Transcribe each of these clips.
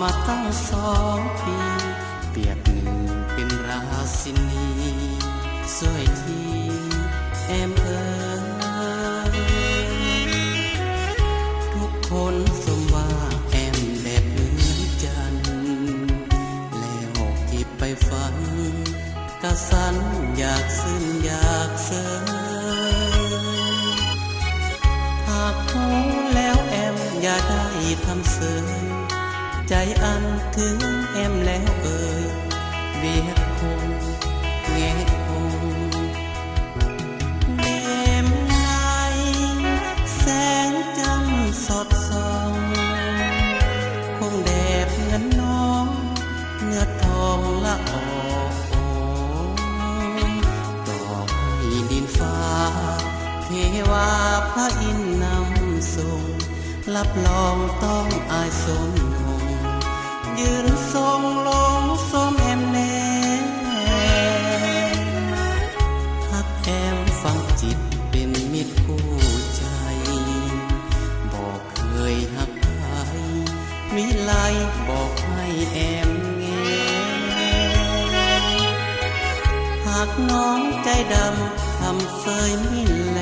มาตั้ง2 ปีเปรียบหนึ่งเป็นราชินีสวยที่แอมเอ๋ยทุกคนสมว่าแอมแบบเหมือนจันทร์แล้วที่ไปฝันกะสันอยากซึ้งอยากเสยหากพูดแล้วแอมอย่าได้ทำเสยใจอันถึงแอมแล้วเอ่ยเวียดคงแงะคงแนมในแสงจันทร์สดส่องคงแดบเงินน้องเนื้อทองละออกต่อให้ดินฟ้าเทวาพระอินทร์นำส่งรับรองต้องอายสมยืนทรงลงสมแอมแน่หักแอมฟังจิตเป็นมิตรคู่ใจบอกเคยหักใครวิไลบอกให้แอมแงหากน้องใจดำทำเสยมิแล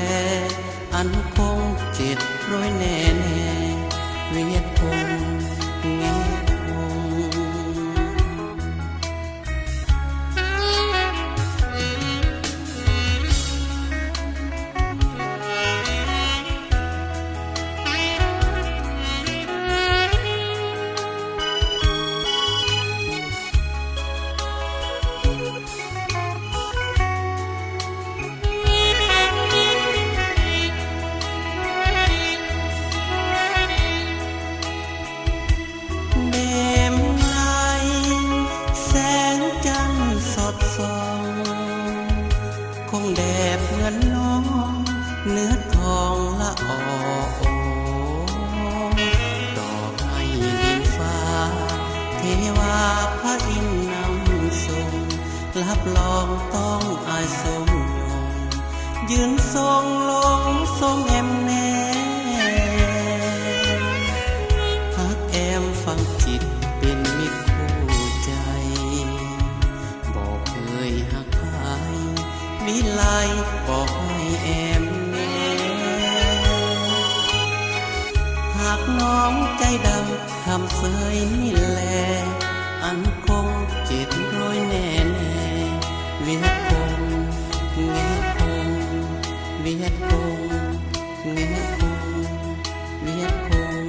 อันคงเจ็ดร้อยแน่แน่เวียดคงแงคงแดบเงินน้องเนื้อทองละออกต่อให้ดินฟ้าเทวาพระอินทร์นำส่งรับรองต้องอายสมยงยืนทรงลงทรงแอมแน่หักแอมฟังจิตเป็นมิตรคู่ใจบอกเคยหักใครวิไลบอกให้แอมแน่หากน้องใจดำทำเสยนี่แลอันคงเจ็ดร้อยแน่แน่เวียดคงแงะคงเวียดคงแงะคงเวียดคง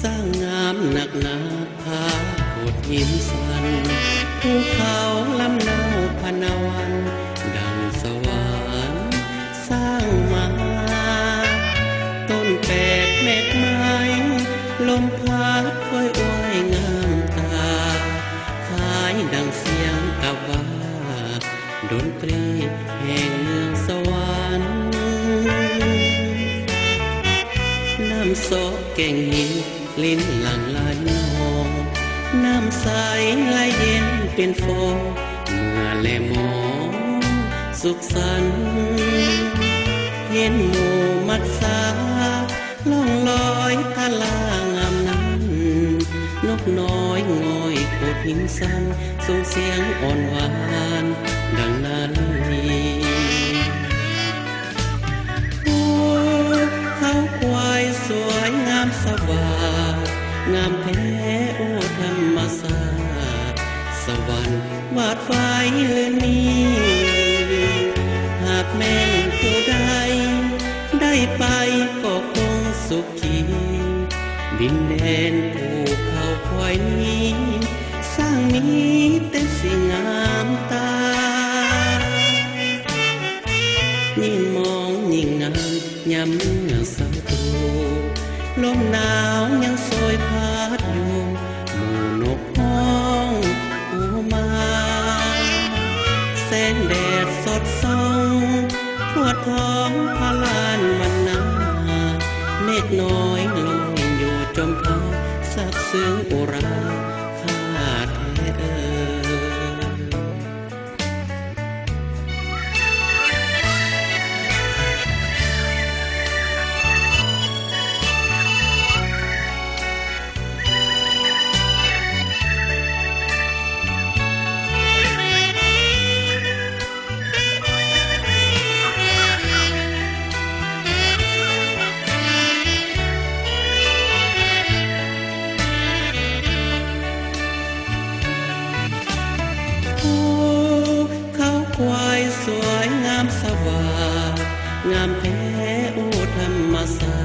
สร้างงามหนักหนาผาโขดหินสันภูเขาลำเนาพนาวันดังสวรรค์สร้างมาต้นแปดเม็ดไม้ลมพัดค่อยอ้อยงามตาคล้ายดังเสียงกับว่าดนตรีแห่งเมืองสวรรค์น้ำโซแก่งหินลิ้นหลังไหลนองน้ำใสไหลเย็นเป็นฟองเมื่อแลมองสุขสันต์เห็นหมู่มัดสาล่องลอยทะลางามนั้นนกน้อยงอยโขดหินสันส่งเสียงอ่อนหวานดังนั้นเขาควายสวยงามสว่างงามแท้โอ้ธรรมศาสตร์สวรรค์วาดไว้เลือนนี้หากแม่นผู้ใดได้ไปก็คงสุขีดินแดนภูเขาควายนี้สร้างมี ย้ำเมื่อศัตรูลมหนาวยังโชยพัดอยู่หมู่นกห้องหูมาแสงแดดสดส่องทั่วท้องพระลานวันนาเมฆน้อยลอยอยู่จมพักซับซึ้งอุราข้าแท้ควายสวยงามสว่างงามแท้โอ้ธรรมศา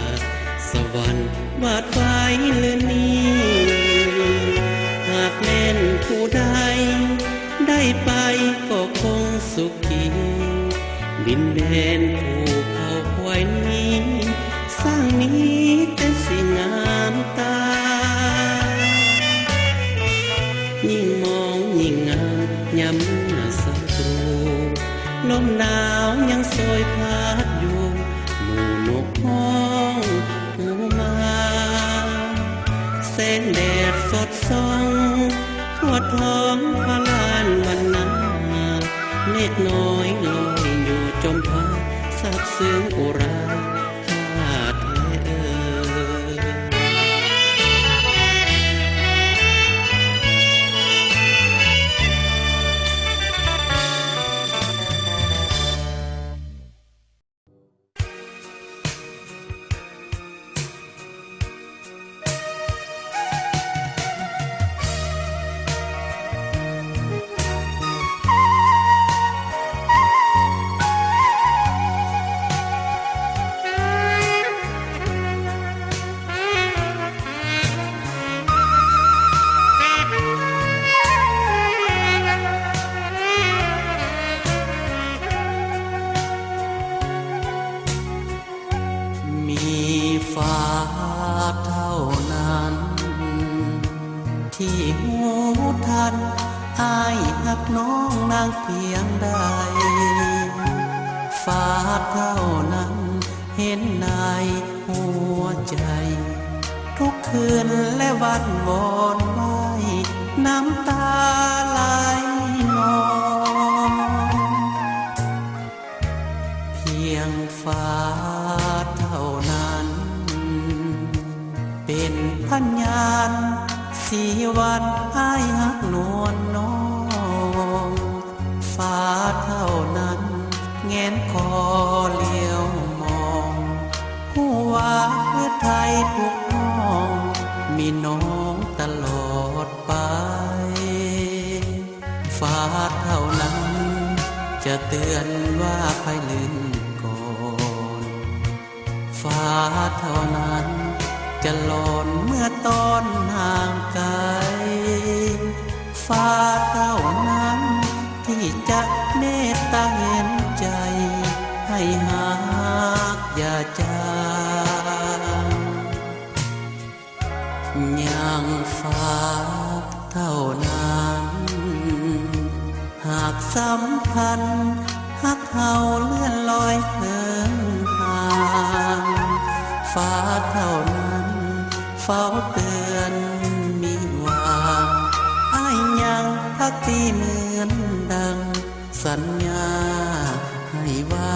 สตร์สวรรค์วาดไว้เลือนนี้หากแม่นผู้ใดได้ไปก็คงสุขีดินแดนภูเขาควายนี้สร้างนี้แต่สิ่งงามตายิ่งมองยิ่งงามย้ำลมหนาวยังโชยพัดอยู่หมู่นกห้องหูมาแสงแดดสดส่องทั่วท้องพระลานวันนาเมฆน้อยลอยอยู่จมพักซับซึ้งอุราข้าแท้ฟ้าเท่านั้นที่หูทันอ้ายหักน้องนางเพียงใดฟ้าเท่านั้นเห็นในหัวใจทุกคืนและวันวอนไว้น้ำตาไหลนองเพียงฟ้าเท่านั้นเป็นพยานสีวันอ้ายหักนวลน้องฟ้าเท่านั้นแงนคอเลี้ยวมองหัวไทยทุกห้องมีน้องตลอดไปฟ้าเท่านั้นจะเตือนว่าใครลืมก่อนฟ้าเท่านั้นจะหลอนเมื่อตอนห่างไกลฟ้าเท่านั้นที่จะเมตตาเห็นใจให้หากอย่าจางอย่างฟ้าเท่านั้นหากสัมพันธ์หักเฮาเลื่อนลอยเหินห่างฟ้าเท่านั้นเฝ้าเตือนมีวางอ้ายยังพักที่เหมือนดังสัญญาให้ไว้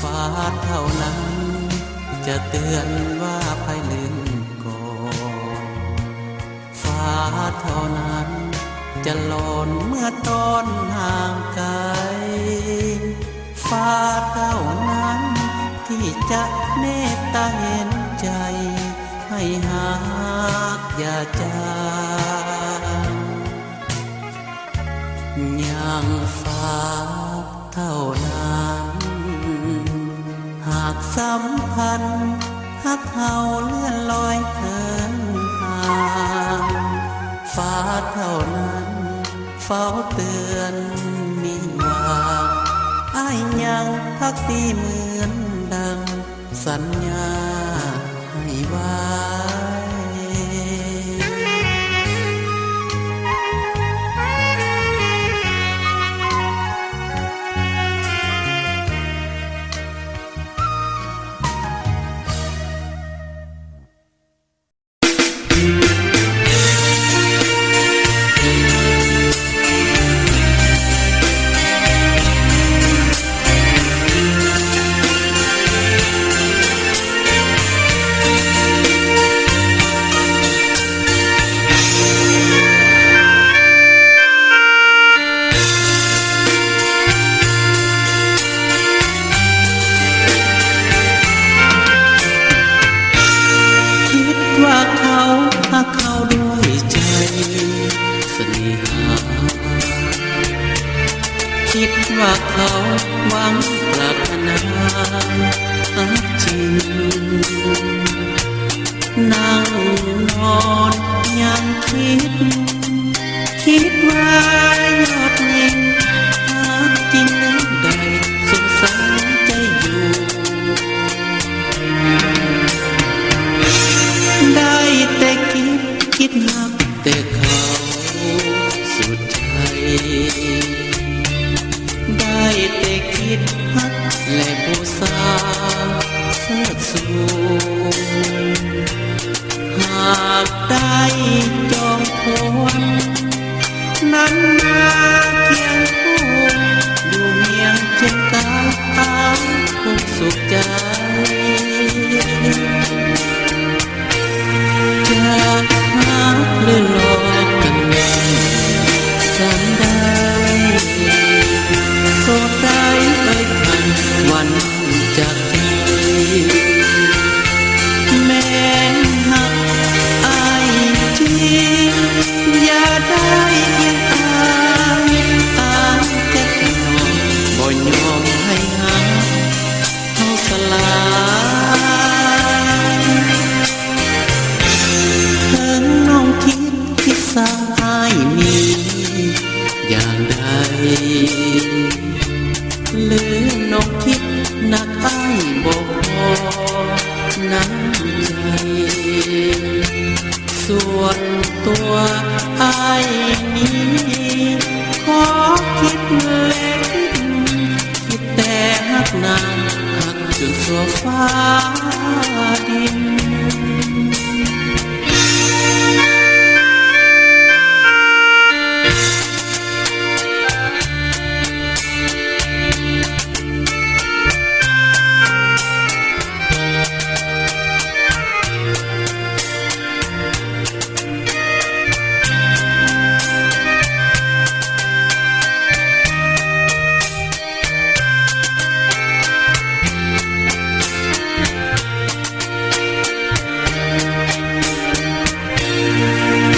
ฟ้าเท่านั้นจะเตือนว่าใครลืมก่อนฟ้าเท่านั้นจะหลอนเมื่อตอนห่างไกลฟ้าเท่านั้นที่จะเมต ตาเห็นใจให้หากอย่าจางยังฝากเท่านั้นหากสัมพันธ์หักเฮาเลื่อนลอยเถินห่างฟ้าเท่านั้นเฝ้าเตือนมีว่าอ้ายยังพักดีเหมือนดังสัญญาให้ไว้คิดว่าเขาหวังปรารถนาจริงนั่งนอนยังคิดว่ายอดยิงหากจริงนั้นใดสงสารใจอยู่ได้แต่คิดนักแต่เขาสุดใจได้แต่คิดฮักและบูชาเสิร์ชสูหากได้จองพวนนั้นมาเคียงคู่อยู่เมียงเชียงกายคงสุขใจจะหาหรือหลอกกันสันใดก็ได้เอ่ยคันวันจากใจแม้นหักอายจริงอย่าได้เพียงอายแต่ขนมบ่ยอมให้หาเขาสลายถึงน้องคิดสร้างอายมีอย่างใดหรือน้องคิดหนักอ้ายบอกพอน้ำใจส่วนตัวอ้ายนี้ขอคิดเล็กคิดแต่หักนางหักจนสัวฟ้าดิน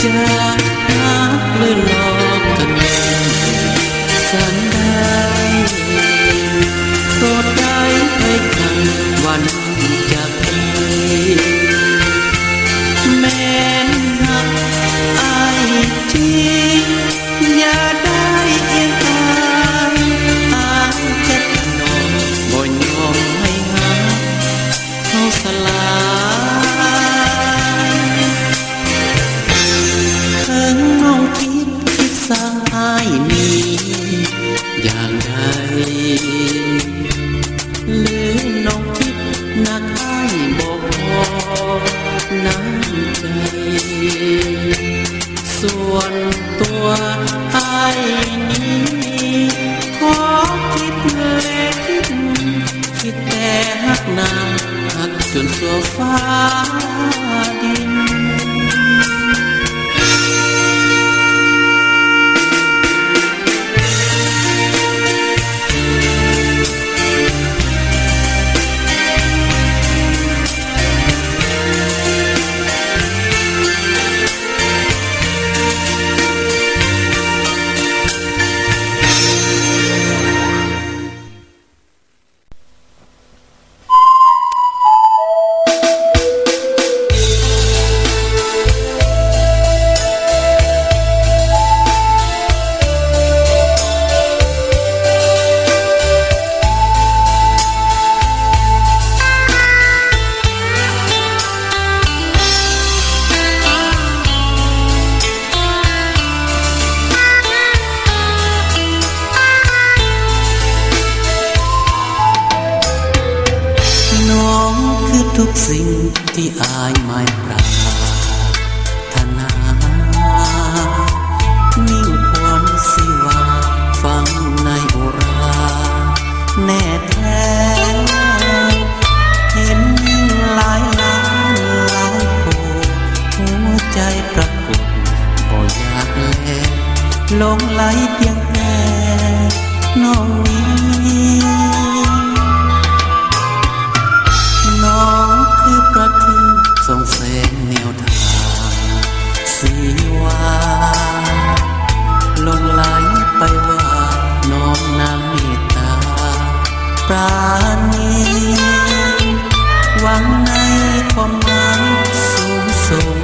จะหักหรือหลอกกันสันใดก็ได้ให้คันวันจากไปแม้นหักอายจริงอย่าได้เอียงอายจะนอนบ่ยอมให้หาเขาสลายถึงน้องคิดสร้างอายนี้อย่างใดหรือน้องคิดหนักอ้ายบอกพอน้ำใจส่วนตัวอ้ายนี้ขอคิดเล็กคิดแต่หักนางหักจนสัวฟ้าดิน ทุกสิ่งที่อายไม่ปรารถนานิ่งควรสิว่าฟังในอุราแน่แท้เห็นยิ่งหลายล้านหลายโกหัวใจประกบบ่อยากแลหลงไหลเพียงแค่น้องนี้น้องคือประทีปส่องแสงแนวทางสีวาหลงไหลไปว่าน้อมนำเมตตาปราณีหวังในความหวังสูงส่ง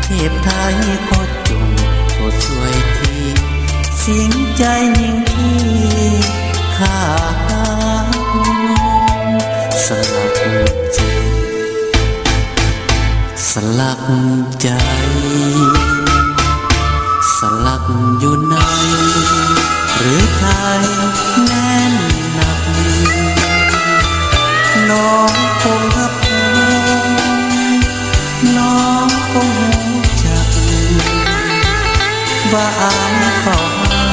เทพไทยขอจงโปรดช่วยทีสิ่งใจยิ่งที่ข้าสลักใจสลักใจสลักอยู่ในหรือไทยแน่นหนักน้องคงรับน้องคงรู้จักว่าอายเฝ้าหา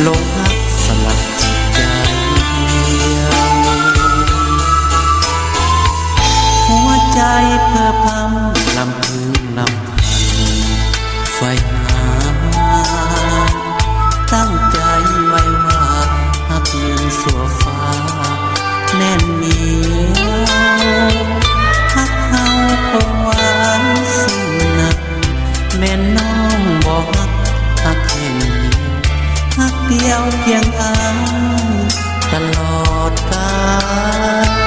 ลงรักสลักจิตใจหัวใจเพื่อพำลำพึงลำพันไฟหาตั้งใจไว้ว่าหักยืนสัวฟ้าแน่นเหนียวหักเขาคงหวานซึ้งนักแม่น้องบอกหักแห่งเดียวหักเดียวเพียงอายตลอดกาล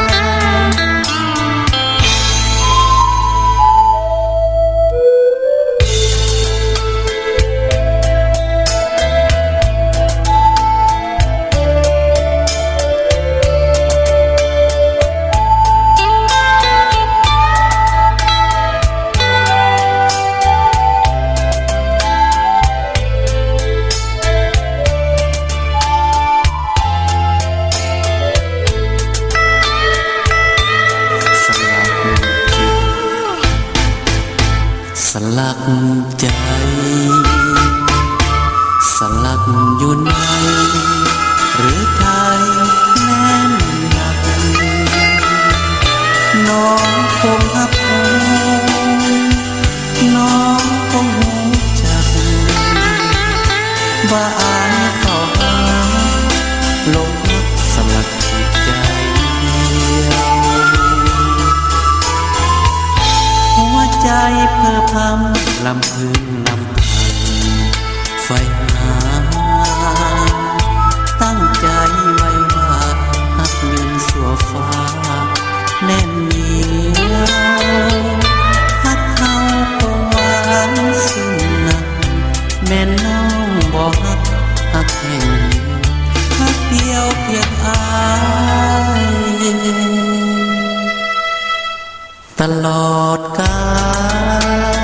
สลักใจสลักอยู่ในหรือไทยแน่นหนักน้องคงหักน้องคงรู้จักว่าอายเฝ้าหาลงรักสลักจิตใจหัวใจเพื่อพำลำพึงลำพันไฟหาตั้งใจไว้ว่าหักเงินสัวฟ้าแน่นเหนียวหักเขาคงหวานซึ้งนักแม่น้องบอกหักแห่งหักเดียวเพียงอายตลอดกาล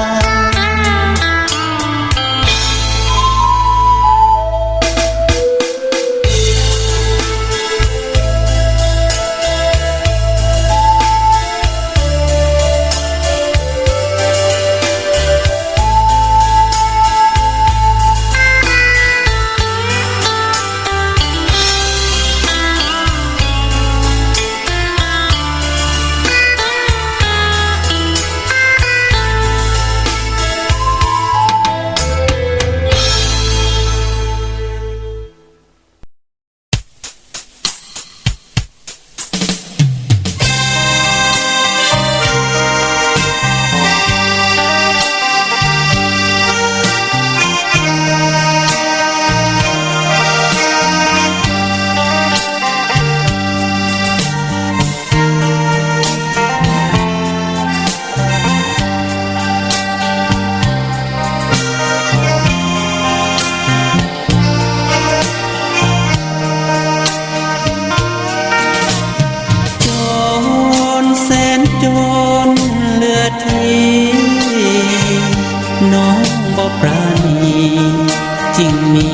จึงมี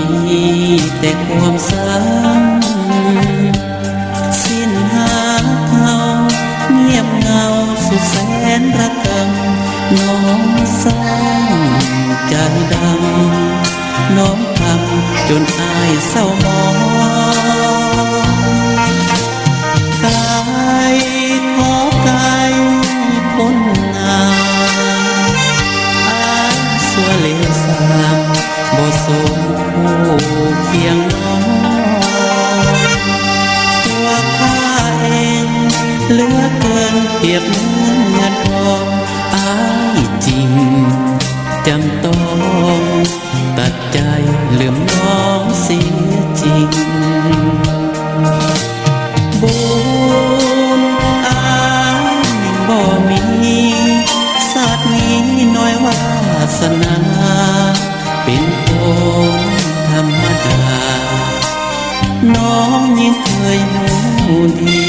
แต่ความซ้ำสิ้นหาเขาเงียบเงา น้องทำจนอายเศร้าหมองกายขอกายพ้นงามอายสัวเลวสามบ่สมผู้เคียงน้องตัวข้าเองเหลือเกินเปรียบเหมือนเงินทองอายจริงจำต้องตัดใจลืมน้องเสียจริงบุญอายบ่มีศาสตร์นี้น้อยวาสนาเป็นคนธรรมดาน้องยังเคยหูดี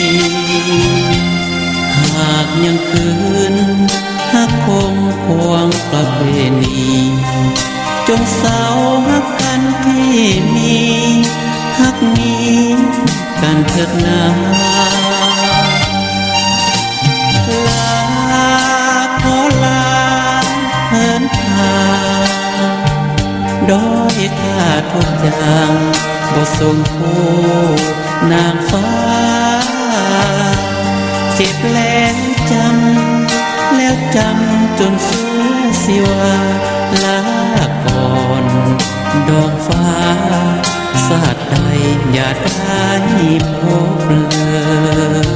หากยังคืนหักคงควงประเพณีจงเศร้าหักกันที่มีหักมีกันเถิดนาลาขอลาเหินทางด้อยค่าทุกอย่างบ่สมผู้นางฟ้าเจ็บแล้วจำแล้วจำจนสู้สิว่าลาก่อนดอกฟ้าสาดใดอย่าได้พบเลย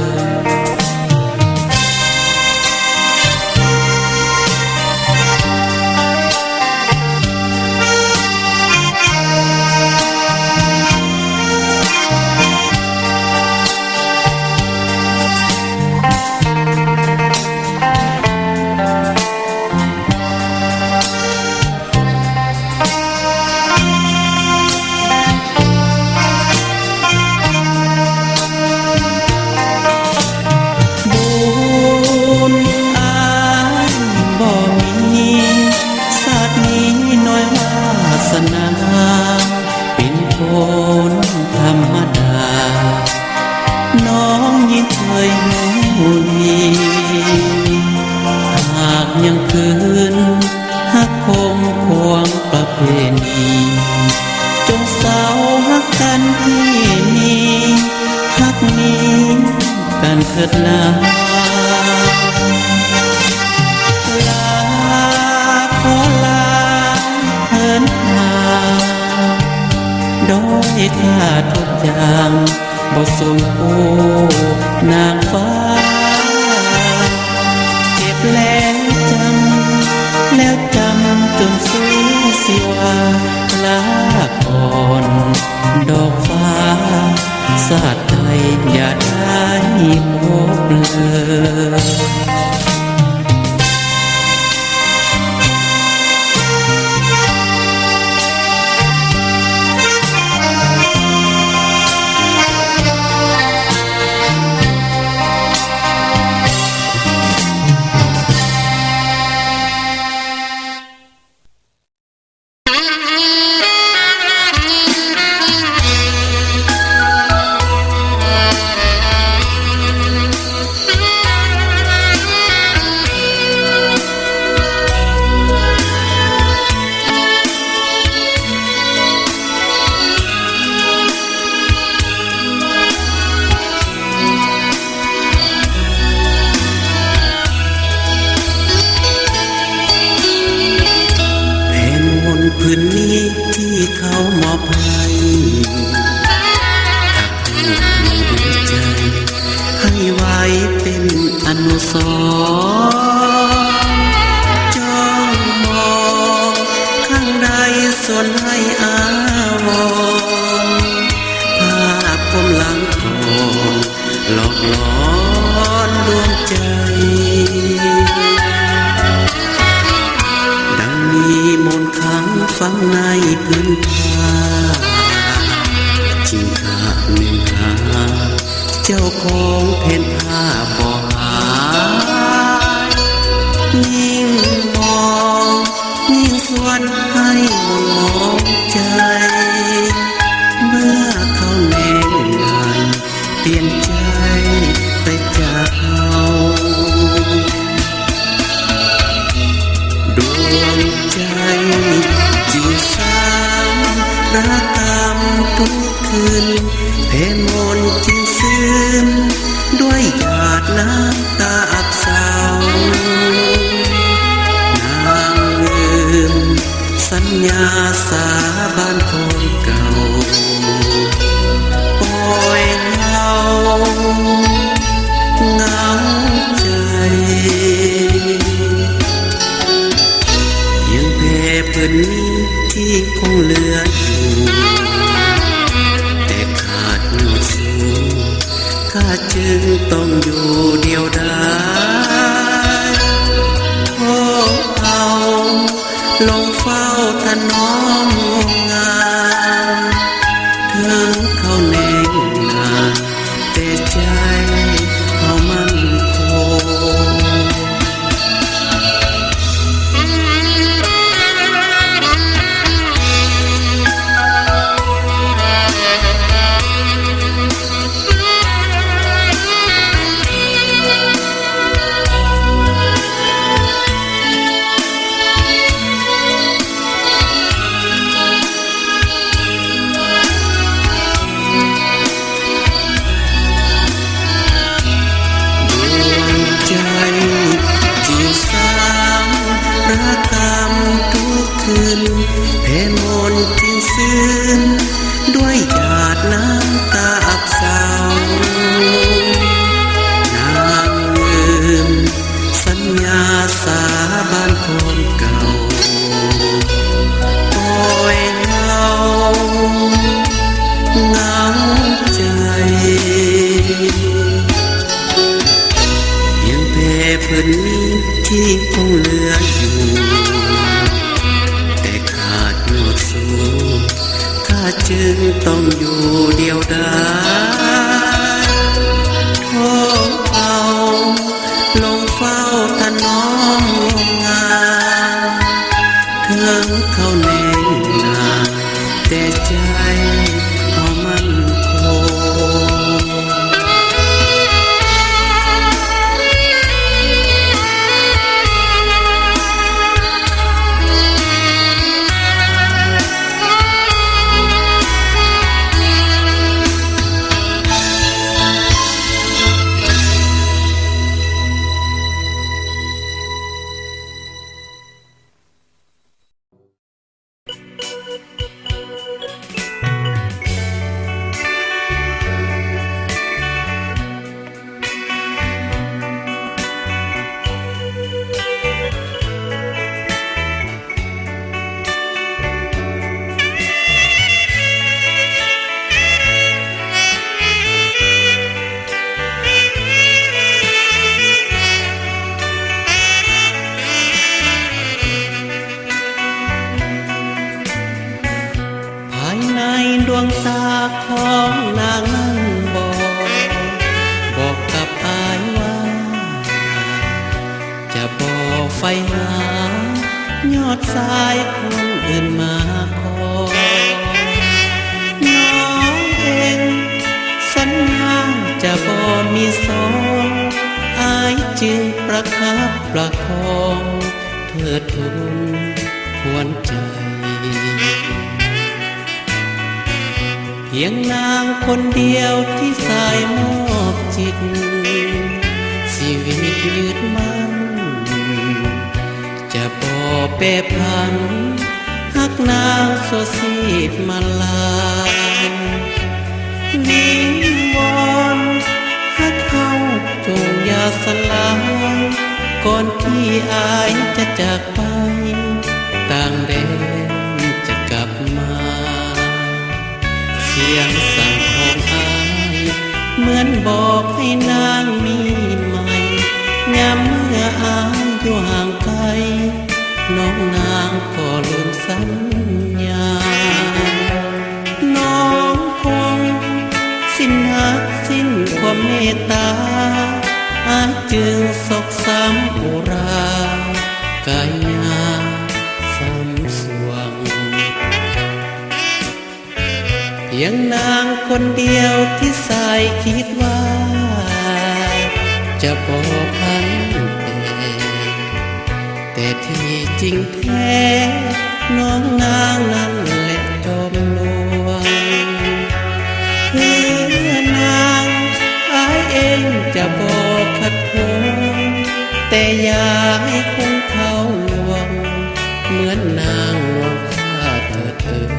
เป็นคนธรรมดาน้องยิ่งเคยหูดีหากยังคืนหักคงควงประเพณีจงเศร้าหักกันที่นี้หักนี้กันเถิดนาลาขอลาเหินทางด้อยค่าทุกอย่างบ่สมผู้นางฟ้าเจ็บแล้วจำแล้วจำจนสู้สิว่าลาก่อนดอกฟ้าสาดใดอย่าได้พบเลยพื้นนี้ที่เขามอบให้หักผู้มีใจให้ไว้เป็นอนุสรณ์จ้องมองข้างใดส่วนให้อาวรณ์ภาพความหลังก่อนหลอกหลอนดวงใจมีมนต์ขังฝังในพื้นผ้าจิงกาเมนหาเจ้าของเพ่นผ้าบ่หายยิ่งมองยิ่งสวนให้มองใจเมื่อเขาแน่นายเปลี่ยนใจไปจากเขาดวงใจจีสาม ระกำทุกคืนเพลมนจึงซึ้งด้วยหยาดน้ำตาอับเศร้านางลืมสัญญาสาบานคนเก่าปล่อยเหงาเหงาใจยังแผ่ผืนนี้ที่คงเหลืออยู่แต่ขาดหนวดสูงข้าจึงต้องอยู่เดียวดายโอ้เอาลงเฝ้าถนอมงานถึงเขาแน่งนานแต่ใจเขามั่นคงระกำทุกคืนเพลมนจึงซึ้งด้วยหยาดน้ำตาอับเศร้านางลืมสัญญาสาบานคนเก่าปล่อยเหงาเหงาใจยังแผ่ผืนนี้ที่คงเหลืออยู่แต่ขาดหนวดสูงข้าจึงต้องอยู่เดียวดายโทษเอาลงเฝ้าถนอมงานถึงเขาแน่งนานแต่ใจเขามั่นคงดวงตาของนางนั้นบอกกับอายว่าจะบอกไฟหายอดสายคนอื่นมาขอน้องเองสัญญาจะบ่มีสองอายจึงประคับประคองเทิดทูนควรใจเพียงนางคนเดียวที่สายมอบจิตชีวิตยืดมันจะบ่เปรพันหักนางโซซีดมาลายวิงวอนหักเขาจงอย่าสลายก่อนที่อายจะจากไปต่างแดนจะกลับมาเสียงสั่งของอายเหมือนบอกให้นางมีใหม่ยามเมื่ออายอยู่ห่างไกลน้องนางก็ลืมสัญญาน้องคงสิ้นหักสิ้นความเมตตาอายจึงศกช้ำอุรากายญาซ้ำสวงเพียงนางคนเดียวที่สายคิดว่าจะบ่พันแต่ที่จริงแท้น้องนางนั้นแหละจอมลวง แต่อย่าให้คงเขาลวงเหมือนนางลวงข้าเถิดเอ่ย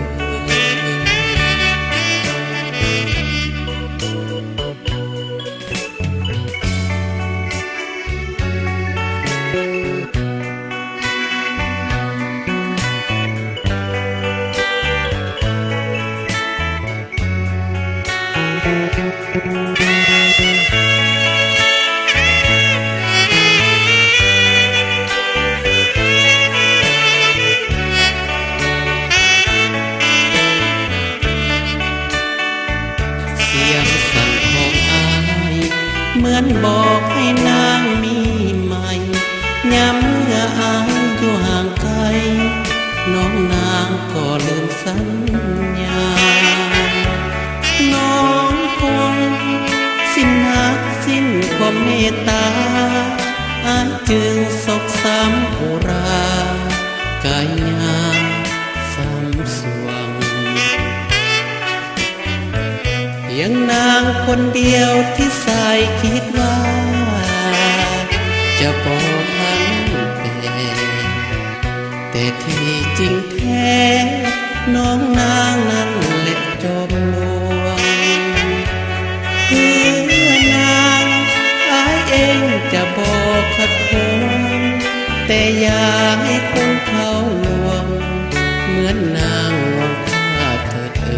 เสียงสั่นของอายเหมือนบอกให้นางมีใหม่ย้ำเมื่ออายอยู่ห่างไกลน้องนางก็ลืมสัญญาน้องคงสิ้นหักสิ้นความเมตตาอายจึงศกซ้ำอุรากายงามซ้ำสวงเพียงนางคนเดียวที่สายคิดว่าจะบอกพันแต่ที่จริงแท้น้องนางนั้นแหละจอมลวงเพื่อนางอายเองจะบอกขัดขวงแต่อย่าให้คงเขาลวงเหมือนนางลวงข้าเถิดเอ่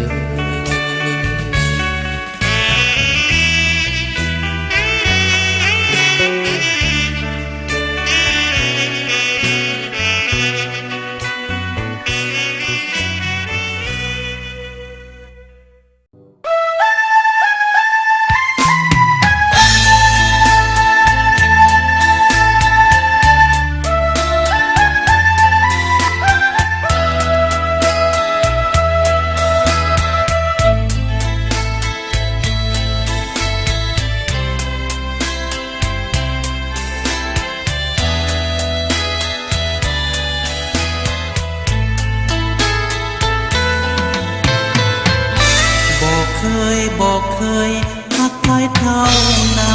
ยบอกเคยหักใครเท่านา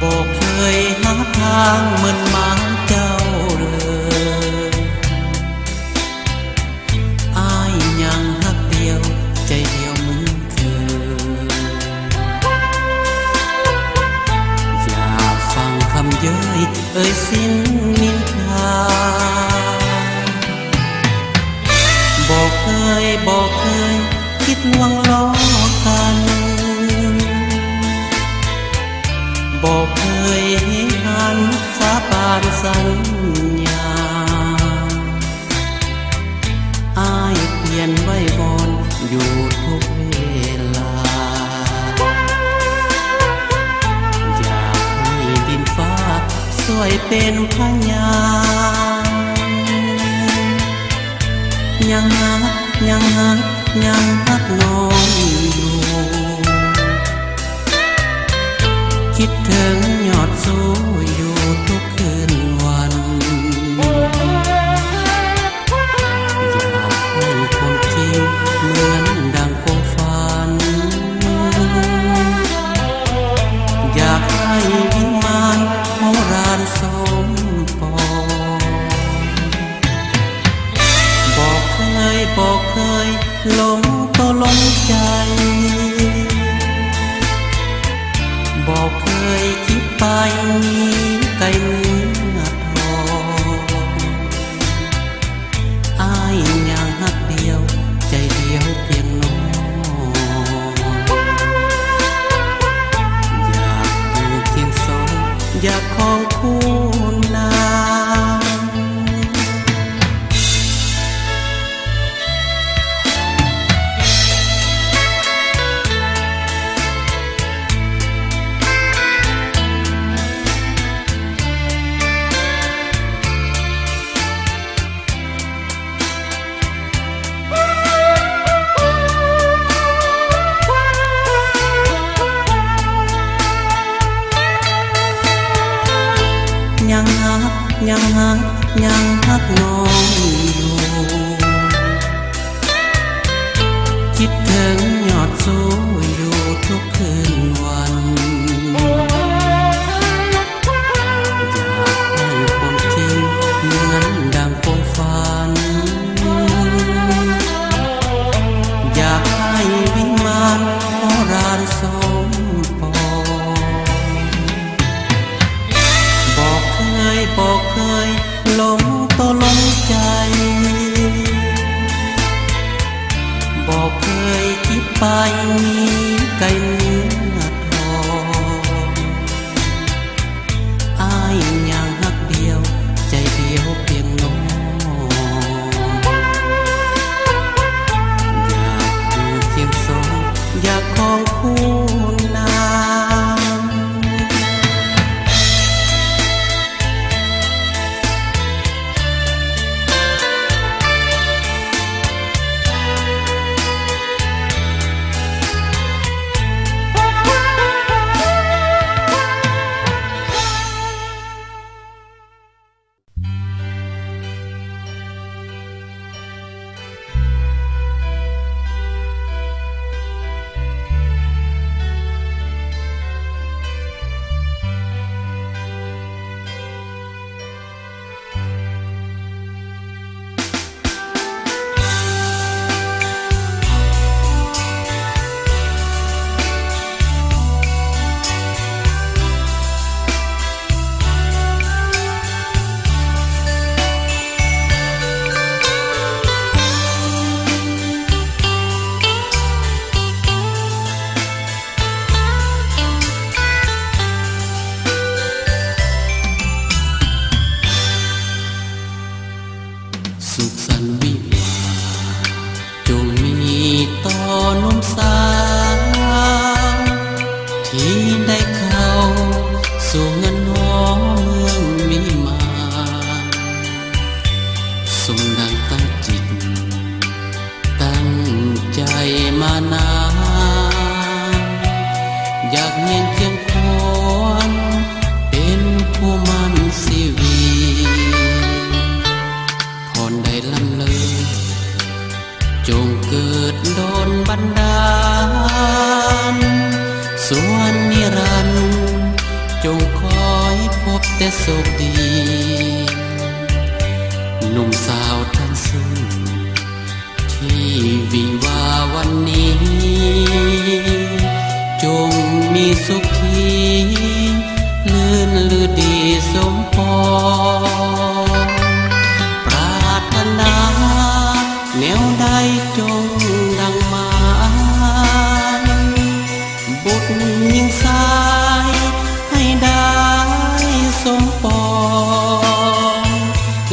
บอกเคยหาทางเหมือนหมาเจ้าเลยอายยังหักเดียวใจเดียวเหมือนเคยอย่าฟังคำเย้ยเอ่ยสิ้นนินทาบอกเคยคิดหวังล้อกันบอกเคยให้หันสาบานสัญญาอายเปลี่ยนไว้บนอยู่ทุกเวลาอยากให้ดินฟ้าสวยเป็นพยานยังรักน้องอยู่คิดถึงยอดสูอยู่ทุกคืนวันอยากให้คนจริงเหมือนดังความฝันอยากให้วิมานโบราณสมปองบอกเคยหลงก็หลงใจบอกเคยคิดไปไกลเนื้อทองอายยังหักเดียวใจเดียวเพียงน้องอยากอยู่เคียงสองอยากของคู่นางยังฮักน้องอยู่คิดถึงยอดสูอยู่ทุกคืนวัน ใจบอกเคยคิดไปมีไก่เนื้อทองอ้ายยังหักเดียวใจเดียวเพียงน้องอยากอยู่เคียงสองอยากของคู่นางสุขสันต์วิวาจงมีต่อหนุ่มสาวที่ได้เข้าสู่เงินหอเมืองวิมานสมดังตั้งจิตตั้งใจมานานอยากเห็นเพียงคนเป็นผู้มันชีวีได้ลำเลยจงเกิดโดนบันดาลส่วนนิรันดร์จงคอยพบแต่สุขดีหนุ่มสาวทั้งสิ้นที่วิวาวันนี้จงมีสุขที่ลื่นลือดีสมปองแนวใดจงดังมาบุตรยิงสายให้ได้สมปอง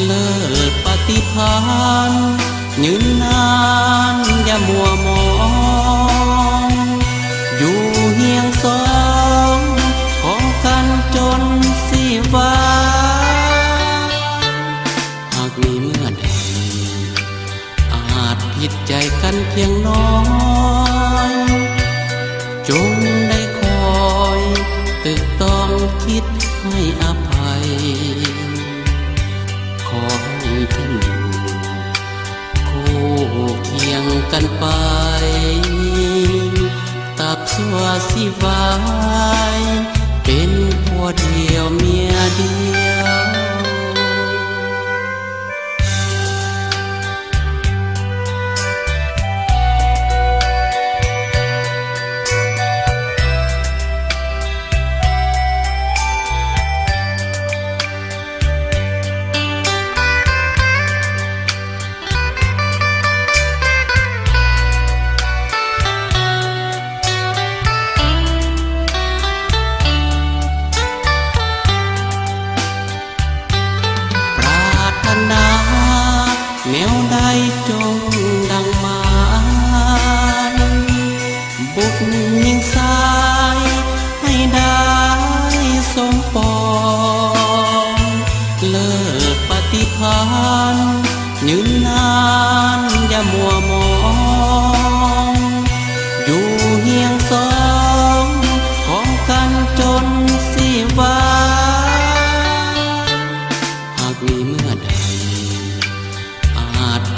เลิศปฏิภาณยืนนานอย่ามัวมองอยู่เฮียงสองของกันจนสิวาหากมีเมื่อใดผิดใจกันเพียงน้อยจงได้คอยตึกต้องคิดให้อภัยขอให้ท่านอยู่คู่เคียงกันไปตับสัวสิวายเป็นผัวเดียวเมียเดียวแนวใดจงดังมาบุกยิงสายให้ได้สมปองเลิศปฏิภาณยืนนานอย่ามัวมองอยู่เฮียงสองของกันจนสิวาหากมีเมื่อใด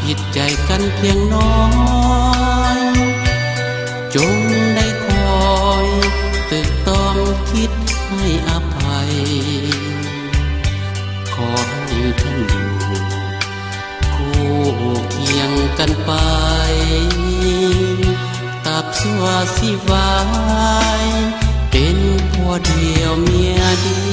ผิดใจกันเพียงน้อยจงได้คอยตึกต้องคิดให้อภัยขอให้ท่านอยู่คู่เคียงกันไปตับสัวสิวายเป็นผัวเดียวเมียเดี